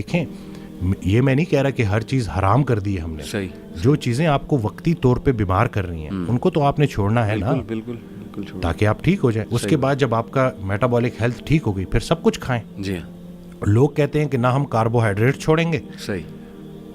دیکھیں یہ میں نہیں کہہ رہا کہ ہر چیز حرام کر دی ہے ہم نے. صحیح. جو چیزیں آپ کو وقتی طور پہ بیمار کر رہی ہیں ان کو تو آپ نے چھوڑنا ہے نا, بالکل تاکہ آپ ٹھیک ہو جائیں. اس کے بعد جب آپ کا میٹابولک ہیلتھ ٹھیک ہوگی پھر سب کچھ کھائیں. جی ہاں. لوگ کہتے ہیں کہ نہ ہم کاربوہائیڈریٹ چھوڑیں گے صحیح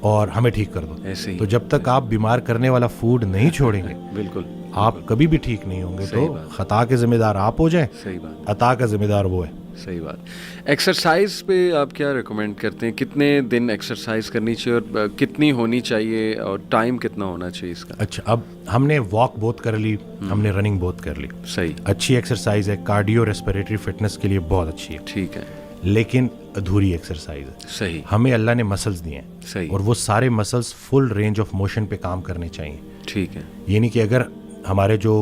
اور ہمیں ٹھیک کر دو. ایسے ہی. تو جب تک آپ بیمار کرنے والا فوڈ نہیں چھوڑیں گے بالکل آپ کبھی بھی ٹھیک نہیں ہوں گے. تو خطا کے ذمہ دار آپ ہو جائیں, صحیح بات, عطا کا ذمہ دار وہ ہے. صحیح بات. ایکسرسائز پہ آپ کیا ریکمینڈ کرتے ہیں؟ کتنے دن ایکسرسائز کرنی چاہیے اور کتنی ہونی چاہیے اور ٹائم کتنا ہونا چاہیے اس کا؟ اچھا, اب ہم نے واک بہت کر لی, ہم نے رننگ بہت کر لی. صحیح. اچھی ایکسرسائز ہے, کارڈیو ریسپیریٹری فٹنس کے لیے بہت اچھی ہے. ٹھیک ہے. لیکن ادھوری ایکسرسائز ہے. صحیح. ہمیں اللہ نے مسلز دیے ہیں. صحیح. اور وہ سارے muscles full range of motion پہ کام کرنے چاہیے. ٹھیک ہے. یعنی کہ اگر ہمارے جو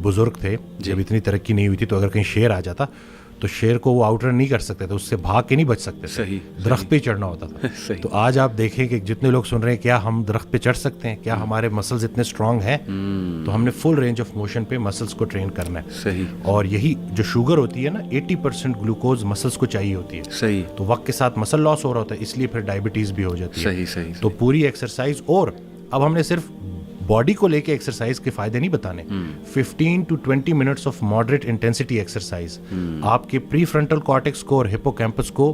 بزرگ تھے جب اتنی ترقی نہیں ہوئی تھی تو اگر کہیں شیر آ جاتا تو شیر کو وہ آؤٹ رن نہیں کر سکتے تھے, اس سے بھاگ کے نہیں بچ سکتے تھے. صحیح. درخت پہ چڑھنا ہوتا تھا. تو آج آپ دیکھیں کہ جتنے لوگ سن رہے ہیں کیا ہم درخت پہ چڑھ سکتے ہیں, کیا ہمارے مسلز اتنے اسٹرانگ ہیں؟ تو ہم نے فل رینج آف موشن پہ مسلز کو ٹرین کرنا ہے. صحیح. اور یہی جو شوگر ہوتی ہے نا 80% گلوکوز مسلز کو چاہیے ہوتی ہے. صحیح. تو وقت کے ساتھ مسل لاس ہو رہا ہوتا ہے, اس لیے پھر ڈائبٹیز بھی ہو جاتی ہے. صحیح. صحیح. تو پوری ایکسرسائز. اور اب ہم نے صرف باڈی کو لے کے ایکسرسائز کے فائدے نہیں بتانے. 15 to 20 minutes of moderate intensity exercise آپ کے پری فرنٹل کارٹیکس کو اور ہپو کیمپس کو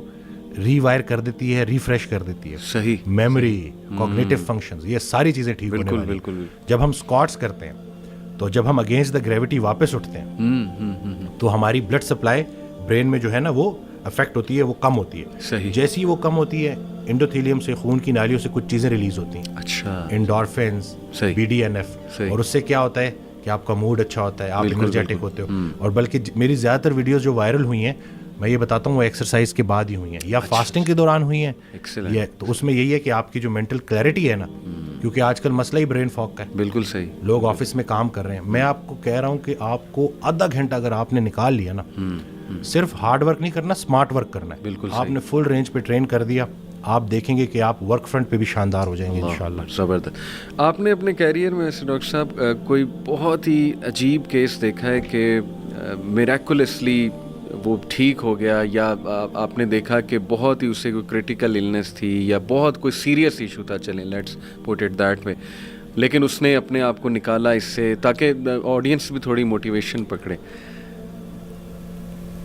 ری وائر کر دیتی ہے, ریفریش کر دیتی ہے. صحیح. میموری, کوگنیٹو فنکشنز, یہ ساری چیزیں ٹھیک ہونے والی. بالکل. جب ہم اسکواٹس کرتے ہیں تو جب ہم اگینسٹ دا گریوٹی واپس اٹھتے ہیں تو ہماری بلڈ سپلائی برین میں جو ہے نا وہ افیکٹ ہوتی ہے, وہ کم ہوتی ہے. صحیح. جیسی وہ کم ہوتی ہے انڈوتھیلیم سے, خون کی نالیوں سے کچھ چیزیں ریلیز ہوتی ہیں. اچھا. انڈورفنز, BDNF, اور اس سے کیا ہوتا ہے کہ آپ کا موڈ اچھا ہوتا ہے, آپ انرجیٹک ہوتے ہو. اور بلکہ میری زیادہ تر ویڈیوز جو وائرل ہوئی ہیں میں یہ بتاتا ہوں وہ ایکسرسائز کے بعد ہی ہوئی ہیں یا فاسٹنگ کے دوران ہوئی ہیں. تو اس میں یہی ہے کہ آپ کی جو مینٹل کلیئرٹی ہے نا, کیونکہ آج کل مسئلہ ہی برین فاگ کا ہے. بالکل صحیح. لوگ آفس میں کام کر رہے ہیں. میں آپ کو کہہ رہا ہوں کہ آپ کو آدھا گھنٹہ اگر آپ نے نکال لیا نا, صرف ہارڈ ورک نہیں کرنا, اسمارٹ ورک کرنا ہے. بالکل. آپ نے فل رینج پہ ٹرین کر دیا, آپ دیکھیں گے کہ آپ ورک فرنٹ پہ بھی شاندار ہو جائیں گے انشاءاللہ. زبردست. آپ نے اپنے کیریئر میں ویسے ڈاکٹر صاحب کوئی بہت ہی عجیب کیس دیکھا ہے کہ میریکولسلی وہ ٹھیک ہو گیا, یا آپ نے دیکھا کہ بہت ہی اسے کوئی کرٹیکل النس تھی یا بہت کوئی سیریس ایشو تھا, چلیں let's put it that way, لیکن اس نے اپنے آپ کو نکالا اس سے تاکہ آڈینس بھی تھوڑی موٹیویشن پکڑے؟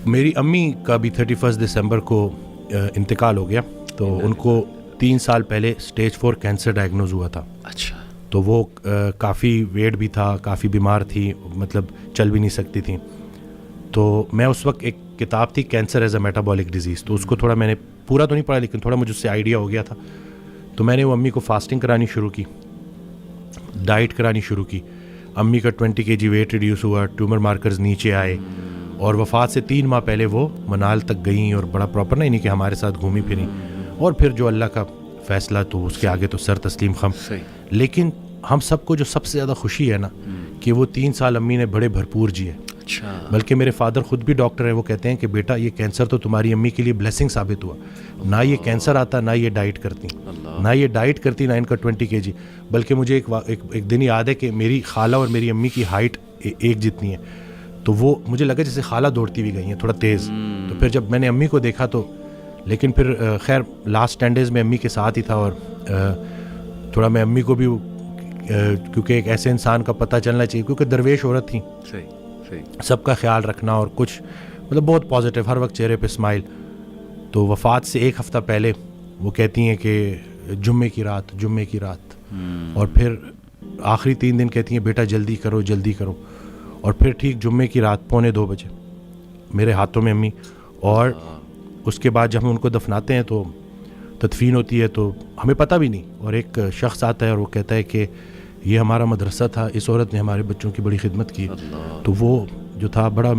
میری امی کا بھی 31 دسمبر کو انتقال ہو گیا. تو ان کو 3 سال پہلے اسٹیج 4 کینسر ڈائگنوز ہوا تھا. اچھا. تو وہ کافی ویٹ بھی تھا, کافی بیمار تھی, مطلب چل بھی نہیں سکتی تھیں. تو میں اس وقت ایک کتاب تھی cancer as a metabolic disease, تو اس کو تھوڑا میں نے پورا تو نہیں پڑھا لیکن تھوڑا مجھ سے آئیڈیا ہو گیا تھا. تو میں نے وہ امی کو فاسٹنگ کرانی شروع کی, ڈائٹ کرانی شروع کی. امی کا 20 kg ویٹ ریڈیوس ہوا, ٹیومر مارکرز نیچے آئے, اور وفات سے 3 ماہ پہلے وہ منال تک گئیں اور بڑا پراپر نہیں کہ ہمارے ساتھ گھومی پھریں. اور پھر جو اللہ کا فیصلہ, تو اس کے آگے تو سر تسلیم خم. لیکن ہم سب کو جو سب سے زیادہ خوشی ہے نا کہ وہ 3 سال امی نے بڑے بھرپور جیے. بلکہ میرے فادر خود بھی ڈاکٹر ہیں, وہ کہتے ہیں کہ بیٹا یہ کینسر تو تمہاری امی کے لیے بلیسنگ ثابت ہوا. نہ یہ کینسر آتا, نہ یہ ڈائٹ کرتی, نہ ان کا 20 kg. بلکہ مجھے ایک دن یاد ہے کہ میری خالہ اور میری امی کی ہائٹ ایک جتنی ہے, تو وہ مجھے لگا جیسے خالہ دوڑتی بھی گئی ہیں تھوڑا تیز. تو پھر جب میں نے امی کو دیکھا تو, لیکن پھر خیر لاسٹ 10 days میں امی کے ساتھ ہی تھا, اور تھوڑا میں امی کو بھی کیونکہ ایک ایسے انسان کا پتہ چلنا چاہیے, کیونکہ درویش عورت تھیں, سب کا خیال رکھنا اور کچھ مطلب بہت پازیٹیو, ہر وقت چہرے پہ اسمائل. تو وفات سے 1 ہفتہ پہلے وہ کہتی ہیں کہ جمعے کی رات, اور پھر آخری 3 دن کہتی ہیں بیٹا جلدی کرو. اور پھر ٹھیک جمعے کی رات 1:45 بجے میرے ہاتھوں میں امی. اور اس کے بعد جب ہم ان کو دفناتے ہیں تو تدفین ہوتی ہے, تو ہمیں پتہ بھی نہیں, اور ایک شخص آتا ہے اور وہ کہتا ہے کہ یہ ہمارا مدرسہ تھا, اس عورت نے ہمارے بچوں کی بڑی خدمت کی. تو وہ جو تھا بڑا,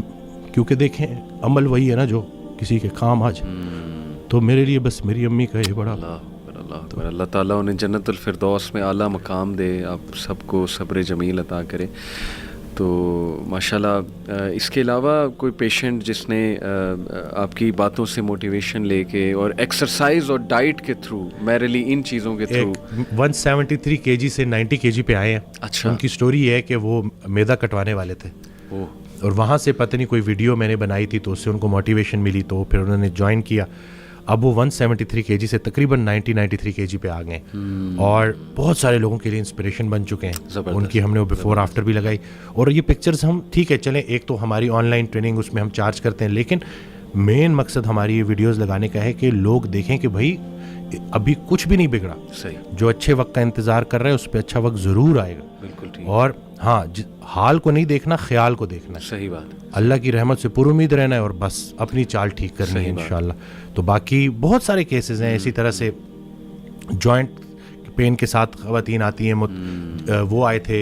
کیونکہ دیکھیں عمل وہی ہے نا جو کسی کے کام آ جائے. تو میرے لیے بس میری امی کا یہ بڑا, اللہ تعالیٰ انہیں جنت الفردوس میں اعلیٰ مقام دے, آپ سب کو صبر جمیل عطا کرے. تو ماشاءاللہ اس کے علاوہ کوئی پیشنٹ جس نے آپ کی باتوں سے موٹیویشن لے کے اور ایکسرسائز اور ڈائٹ کے تھرو, میرلی ان چیزوں کے تھرو 173 kg سے 90 kg پہ آئے ہیں. اچھا. ان کی سٹوری یہ ہے کہ وہ میدا کٹوانے والے تھے, اور وہاں سے پتہ نہیں کوئی ویڈیو میں نے بنائی تھی تو اس سے ان کو موٹیویشن ملی, تو پھر انہوں نے جوائن کیا. اب وہ 173 kg سے تقریباً 93 kg پہ آ گئے ہیں اور بہت سارے لوگوں کے لیے انسپریشن بن چکے ہیں. ان کی ہم نے وہ بیفور آفٹر بھی لگائی. اور یہ پکچرز ہم ٹھیک ہے چلیں, ایک تو ہماری آن لائن ٹریننگ اس میں ہم چارج کرتے ہیں, لیکن مین مقصد ہماری یہ ویڈیوز لگانے کا ہے کہ لوگ دیکھیں کہ بھائی ابھی کچھ بھی نہیں بگڑا, جو اچھے وقت کا انتظار کر رہا ہے اس پہ اچھا وقت ضرور آئے گا. بالکل ٹھیک. اور ہاں حال کو نہیں دیکھنا, خیال کو دیکھنا ہے. صحیح بات. اللہ کی رحمت سے پر امید رہنا ہے اور بس اپنی چال ٹھیک کرنی ہے انشاءاللہ. تو باقی بہت سارے کیسز ہیں اسی طرح سے. جوائنٹ پین کے ساتھ خواتین آتی ہیں, وہ آئے تھے,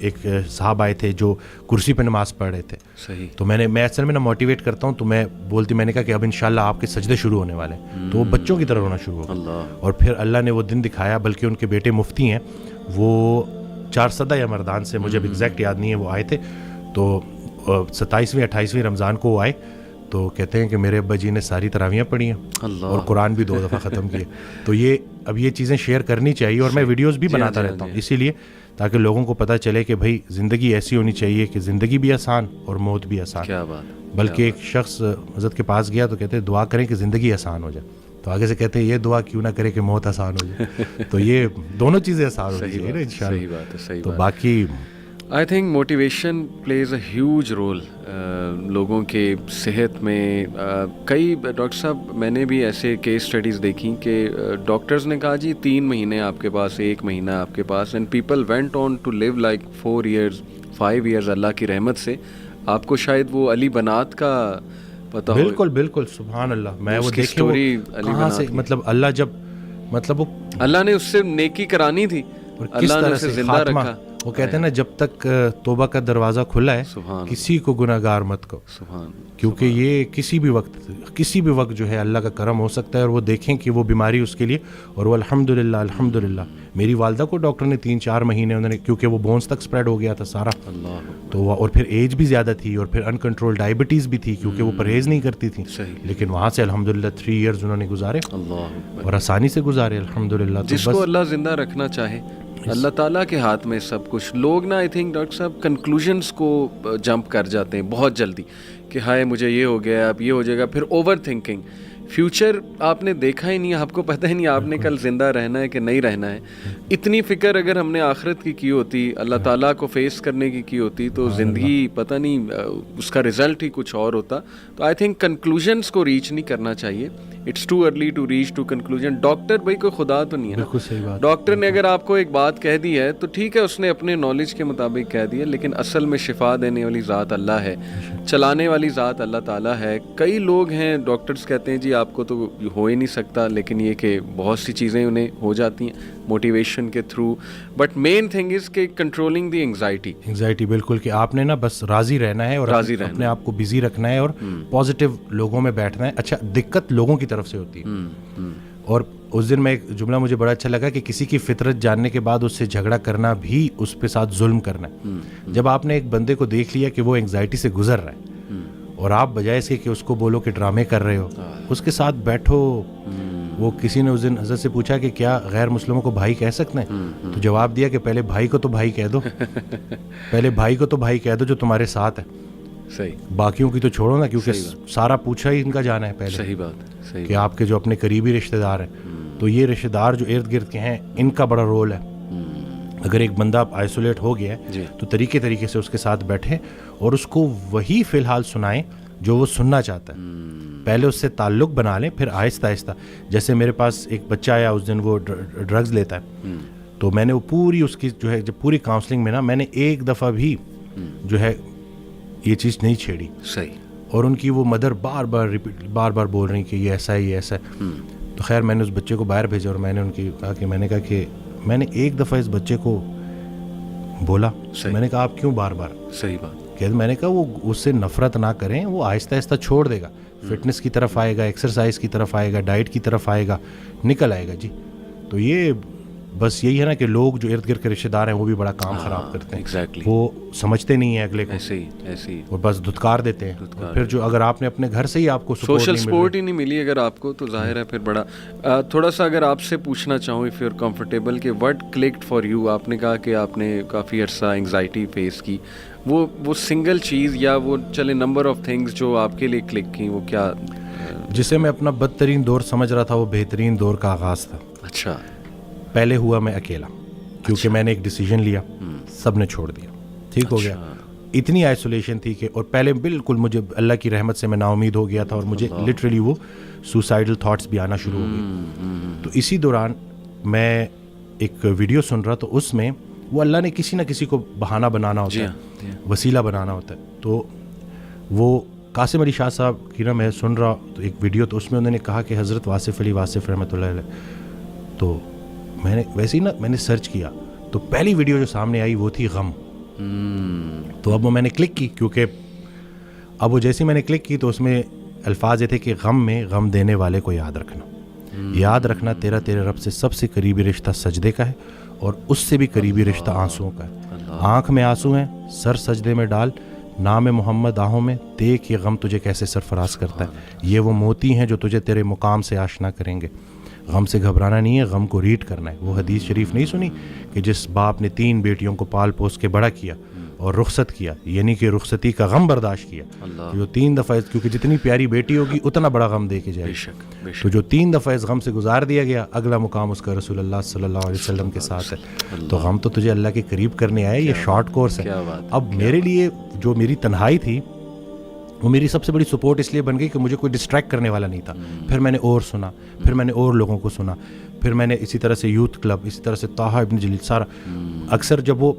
ایک صاحب آئے تھے جو کرسی پہ نماز پڑھ رہے تھے. صحیح. تو میں اصل میں موٹیویٹ کرتا ہوں, تو میں نے کہا کہ اب انشاءاللہ آپ کے سجدے شروع ہونے والے ہیں. تو وہ بچوں کی طرح رونا شروع ہو گیا. اور پھر اللہ نے وہ دن دکھایا, بلکہ ان کے بیٹے مفتی ہیں, وہ 4 یا مردان سے, مجھے اب ایگزیکٹ یاد نہیں ہے, وہ آئے تھے. تو 27ویں 28ویں رمضان کو وہ آئے, تو کہتے ہیں کہ میرے ابا جی نے ساری تراویحیں پڑھی ہیں اور قرآن بھی 2 دفعہ ختم کیے. تو اب یہ چیزیں شیئر کرنی چاہیے, اور میں ویڈیوز بھی بناتا رہتا ہوں اسی لیے, تاکہ لوگوں کو پتہ چلے کہ بھائی زندگی ایسی ہونی چاہیے کہ زندگی بھی آسان اور موت بھی آسان. کیا بات. بلکہ ایک شخص حضرت کے پاس گیا تو کہتے ہیں دعا کریں کہ زندگی آسان ہو جائے, تو آگے سے کہتے ہیں یہ دعا کیوں نہ کرے کہ موت آسان ہو جائے. تو یہ دونوں چیزیں آسان ہونی چاہیے نا انشاءاللہ. صحیح بات ہے. صحیح. تو باقی I think motivation plays a huge role لوگوں کے صحت میں. کئی ڈاکٹر صاحب میں نے بھی ایسے کیس اسٹڈیز دیکھی کہ ڈاکٹرز نے کہا جی 3 مہینے آپ کے پاس, 1 مہینہ آپ کے پاس, and people went on to live like 4 years 5 years اللہ کی رحمت سے. آپ کو شاید وہ علی بنات کا پتہ ہو. بالکل بالکل, سبحان اللہ. میں وہ دیکھے وہ کہاں سے, مطلب اللہ جب مطلب وہ اللہ نے اس سے نیکی کرانی تھی اور کس طرح سے زندہ رکھا. وہ کہتے ہیں نا جب تک توبہ کا دروازہ کھلا ہے کسی کو گناہ گار مت کو, کیونکہ یہ کسی بھی وقت جو ہے اللہ کا کرم ہو سکتا ہے. اور وہ دیکھیں کہ وہ بیماری اس کے لیے, اور وہ الحمدللہ میری والدہ کو ڈاکٹر نے 3-4 مہینے انہوں نے, کیونکہ وہ بونز تک اسپریڈ ہو گیا تھا سارا, تو اور پھر ایج بھی زیادہ تھی, اور پھر انکنٹرول ڈائبٹیز بھی تھی کیونکہ وہ پرہیز نہیں کرتی تھی. لیکن وہاں سے الحمدللہ 3 years انہوں نے گزارے اور آسانی سے گزارے الحمدللہ. جس کو اللہ زندہ رکھنا چاہے اللہ تعالیٰ کے ہاتھ میں سب کچھ. لوگ نا آئی تھنک ڈاکٹر صاحب کنکلوژنس کو جمپ کر جاتے ہیں بہت جلدی کہ ہائے مجھے یہ ہو گیا, اب یہ ہو جائے گا. پھر اوور تھنکنگ, فیوچر آپ نے دیکھا ہی نہیں, آپ کو پتہ ہی نہیں آپ نے کل زندہ رہنا ہے کہ نہیں رہنا ہے. اتنی فکر اگر ہم نے آخرت کی ہوتی, اللہ تعالیٰ کو فیس کرنے کی ہوتی, تو زندگی پتہ نہیں اس کا رزلٹ ہی کچھ اور ہوتا. تو آئی تھنک کنکلوژنس کو ریچ نہیں کرنا چاہیے. It's too early to reach to conclusion. Doctor بھائی کوئی خدا تو نہیں ہے نا. ڈاکٹر نے اگر آپ کو ایک بات کہہ دی ہے تو ٹھیک ہے, اس نے اپنے نالج کے مطابق کہہ دی ہے, لیکن اصل میں شفا دینے والی ذات اللہ ہے, چلانے والی ذات اللہ تعالیٰ ہے. کئی لوگ ہیں ڈاکٹرز کہتے ہیں جی آپ کو تو ہو ہی نہیں سکتا, لیکن یہ کہ بہت سی چیزیں انہیں ہو جاتی ہیں موٹیویشن کے through. But main thing is کہ کنٹرولنگ دی انگزائٹی. بالکل, کہ آپ نے نا بس راضی رہنا ہے اور اپنے آپ کو بزی رکھنا ہے اور پازیٹیو لوگوں میں بیٹھنا ہے. اچھا, دقت لوگوں کی طرف سے ہوتی ہے. اور اس دن میں ایک جملہ مجھے بڑا اچھا لگا کہ کسی کی فطرت جاننے کے بعد اس سے جھگڑا کرنا بھی اس پہ ساتھ ظلم کرنا ہے. جب آپ نے ایک بندے کو دیکھ لیا کہ وہ انگزائٹی سے گزر رہا ہے اور آپ بجائے اس کے کہ اس کو بولو کہ ڈرامے کر رہے ہو, اس کے ساتھ بیٹھو. وہ کسی نے اس دن حضرت سے پوچھا کہ کیا غیر مسلموں کو بھائی کہہ سکتے ہیں, تو جواب دیا کہ پہلے بھائی کو تو بھائی کہہ دو, پہلے بھائی کو تو بھائی کہہ دو جو تمہارے ساتھ ہے. صحیح. باقیوں کی تو چھوڑو نا, کیونکہ سارا پوچھا ہی ان کا جانا ہے پہلے. صحیح بات. صحیح. کہ آپ کے جو اپنے قریبی رشتہ دار ہیں, تو یہ رشتہ دار جو ارد گرد کے ہیں ان کا بڑا رول ہے. اگر ایک بندہ آئسولیٹ ہو گیا ہے تو طریقے سے اس کے ساتھ بیٹھیں اور اس کو وہی فی الحال سنائیں جو وہ سننا چاہتا ہے. پہلے اس سے تعلق بنا لیں, پھر آہستہ آہستہ. جیسے میرے پاس ایک بچہ آیا اس دن, وہ ڈرگز لیتا ہے, تو میں نے وہ پوری اس کی جو ہے جب پوری کاؤنسلنگ میں نا میں نے ایک دفعہ بھی جو ہے یہ چیز نہیں چھیڑی. صحیح. اور ان کی وہ مدر بار بار بول رہی کہ یہ ایسا ہے یہ ایسا ہے. تو خیر میں نے اس بچے کو باہر بھیجا اور میں نے ان کی میں نے کہا کہ میں نے ایک دفعہ اس بچے کو بولا, میں نے کہا آپ کیوں بار بار. صحیح بات. کہ میں نے کہا وہ اس سے نفرت نہ کریں, وہ آہستہ آہستہ چھوڑ دے گا, فٹنس کی طرف آئے گا, ایکسرسائز کی طرف آئے گا, ڈائٹ کی طرف آئے گا, نکل آئے گا. جی تو یہ بس یہی ہے نا کہ لوگ جو ارد گرد کے رشتہ دار ہیں وہ بھی بڑا کام خراب کرتے ہیں. Exactly. وہ سمجھتے نہیں ہیں اگلے کو, ایسے ہی اور بس دھتکار دیتے ہیں. پھر جو اگر آپ نے اپنے گھر سے ہی آپ کو سوشل سپورٹ ہی نہیں ملی اگر آپ کو, تو ظاہر ہے پھر بڑا. تھوڑا سا اگر آپ سے پوچھنا چاہوں اف یو آر کمفرٹیبل کہ وٹ کلکڈ فار یو, آپ نے کہا کہ آپ نے کافی عرصہ انگزائٹی فیس کی, وہ سنگل چیز یا وہ چلے نمبر آف تھنگس جو آپ کے لیے کلک کی, وہ کیا جسے میں اپنا بدترین دور سمجھ رہا تھا وہ بہترین دور کا آغاز تھا. اچھا. پہلے ہوا میں اکیلا, کیونکہ میں نے ایک ڈیسیجن لیا, سب نے چھوڑ دیا, ٹھیک ہو گیا. اتنی آئسولیشن تھی کہ, اور پہلے بالکل مجھے اللہ کی رحمت سے میں نا امید ہو گیا تھا, اور مجھے لٹرلی وہ سوسائڈل تھاٹس بھی آنا شروع ہو گئے. تو اسی دوران میں ایک ویڈیو سن رہا, تو اس میں وہ اللہ نے کسی نہ کسی کو بہانہ بنانا ہوتا ہے, وسیلہ بنانا ہوتا ہے. تو وہ قاسم علی شاہ صاحب کی نا میں سن رہا تو ایک ویڈیو, تو اس میں انہوں نے کہا کہ حضرت واصف علی واصف رحمۃ اللہ علیہ. تو میں نے ویسے ہی نا میں نے سرچ کیا, تو پہلی ویڈیو جو سامنے آئی وہ تھی غم. تو اب وہ میں نے کلک کی, کیونکہ اب وہ جیسے میں نے کلک کی تو اس میں الفاظ یہ تھے کہ غم میں غم دینے والے کو یاد رکھنا, یاد رکھنا تیرے رب سے سب سے قریبی رشتہ سجدے کا ہے, اور اس سے بھی قریبی رشتہ آنسوؤں کا ہے. آنکھ میں آنسو ہیں, سر سجدے میں ڈال, نام محمد آہوں میں, دیکھ یہ غم تجھے کیسے سرفراز کرتا ہے. یہ وہ موتی ہیں جو تجھے تیرے مقام سے آشنا کریں گے. غم سے گھبرانا نہیں ہے, غم کو ریڈ کرنا ہے. وہ حدیث شریف نہیں سنی کہ جس باپ نے 3 بیٹیوں کو پال پوس کے بڑا کیا اور رخصت کیا, یعنی کہ رخصتی کا غم برداشت کیا, جو 3 دفعہ, کیونکہ جتنی پیاری بیٹی ہوگی اتنا بڑا غم دے کے جائے گی, تو جو 3 دفعہ اس غم سے گزار دیا گیا, اگلا مقام اس کا رسول اللہ صلی اللہ علیہ وسلم کے ساتھ ہے. تو غم تو تجھے اللہ کے قریب کرنے آئے, یہ شارٹ کورس ہے. اب میرے لیے جو میری تنہائی تھی وہ میری سب سے بڑی سپورٹ اس لیے بن گئی کہ مجھے کوئی ڈسٹریکٹ کرنے والا نہیں تھا. پھر میں نے اور سنا, پھر میں نے اور لوگوں کو سنا, پھر میں نے اسی طرح سے یوتھ کلب, اسی طرح سے طٰہٰ ابن جلیل, سارا. اکثر جب وہ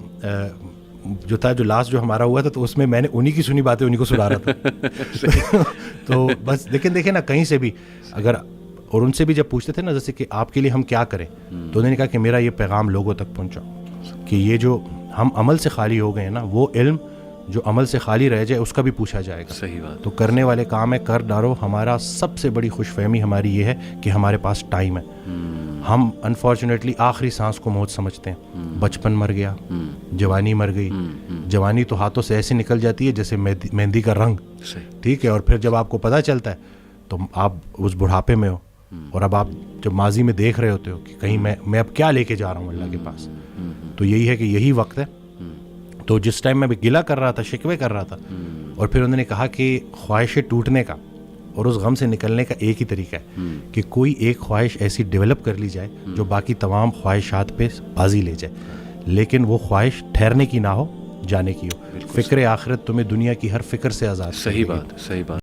جو تھا, جو لاسٹ جو ہمارا ہوا تھا, تو اس میں نے انہی کی سنی باتیں انہی کو سنا رہا تھا. تو بس لیکن دیکھیں نا, کہیں سے بھی اگر, اور ان سے بھی جب پوچھتے تھے نا جیسے کہ آپ کے لیے ہم کیا کریں, تو انہوں نے کہا کہ میرا یہ پیغام لوگوں تک پہنچاؤ کہ یہ جو ہم عمل سے خالی ہو گئے ہیں نا, وہ علم جو عمل سے خالی رہ جائے اس کا بھی پوچھا جائے گا. صحیح بات. تو کرنے والے کام ہے, کر ڈالو. ہمارا سب سے بڑی خوش فہمی ہماری یہ ہے کہ ہمارے پاس ٹائم ہے. ہم انفارچونیٹلی آخری سانس کو موت سمجھتے ہیں. بچپن مر گیا, جوانی مر گئی. جوانی تو ہاتھوں سے ایسے نکل جاتی ہے جیسے مہندی کا رنگ, ٹھیک ہے. اور پھر جب آپ کو پتہ چلتا ہے تو آپ اس بڑھاپے میں ہو, اور اب آپ جب ماضی میں دیکھ رہے ہوتے ہو کہ کہیں میں اب کیا لے کے جا رہا ہوں اللہ کے پاس. تو یہی ہے کہ یہی وقت ہے. تو جس ٹائم میں گلہ کر رہا تھا, شکوے کر رہا تھا, اور پھر انہوں نے کہا کہ خواہشیں ٹوٹنے کا اور اس غم سے نکلنے کا ایک ہی طریقہ ہے کہ کوئی ایک خواہش ایسی ڈیولپ کر لی جائے جو باقی تمام خواہشات پہ بازی لے جائے, لیکن وہ خواہش ٹھہرنے کی نہ ہو, جانے کی ہو. فکر آخرت تمہیں دنیا کی ہر فکر سے آزاد. صحیح بات, صحیح بات.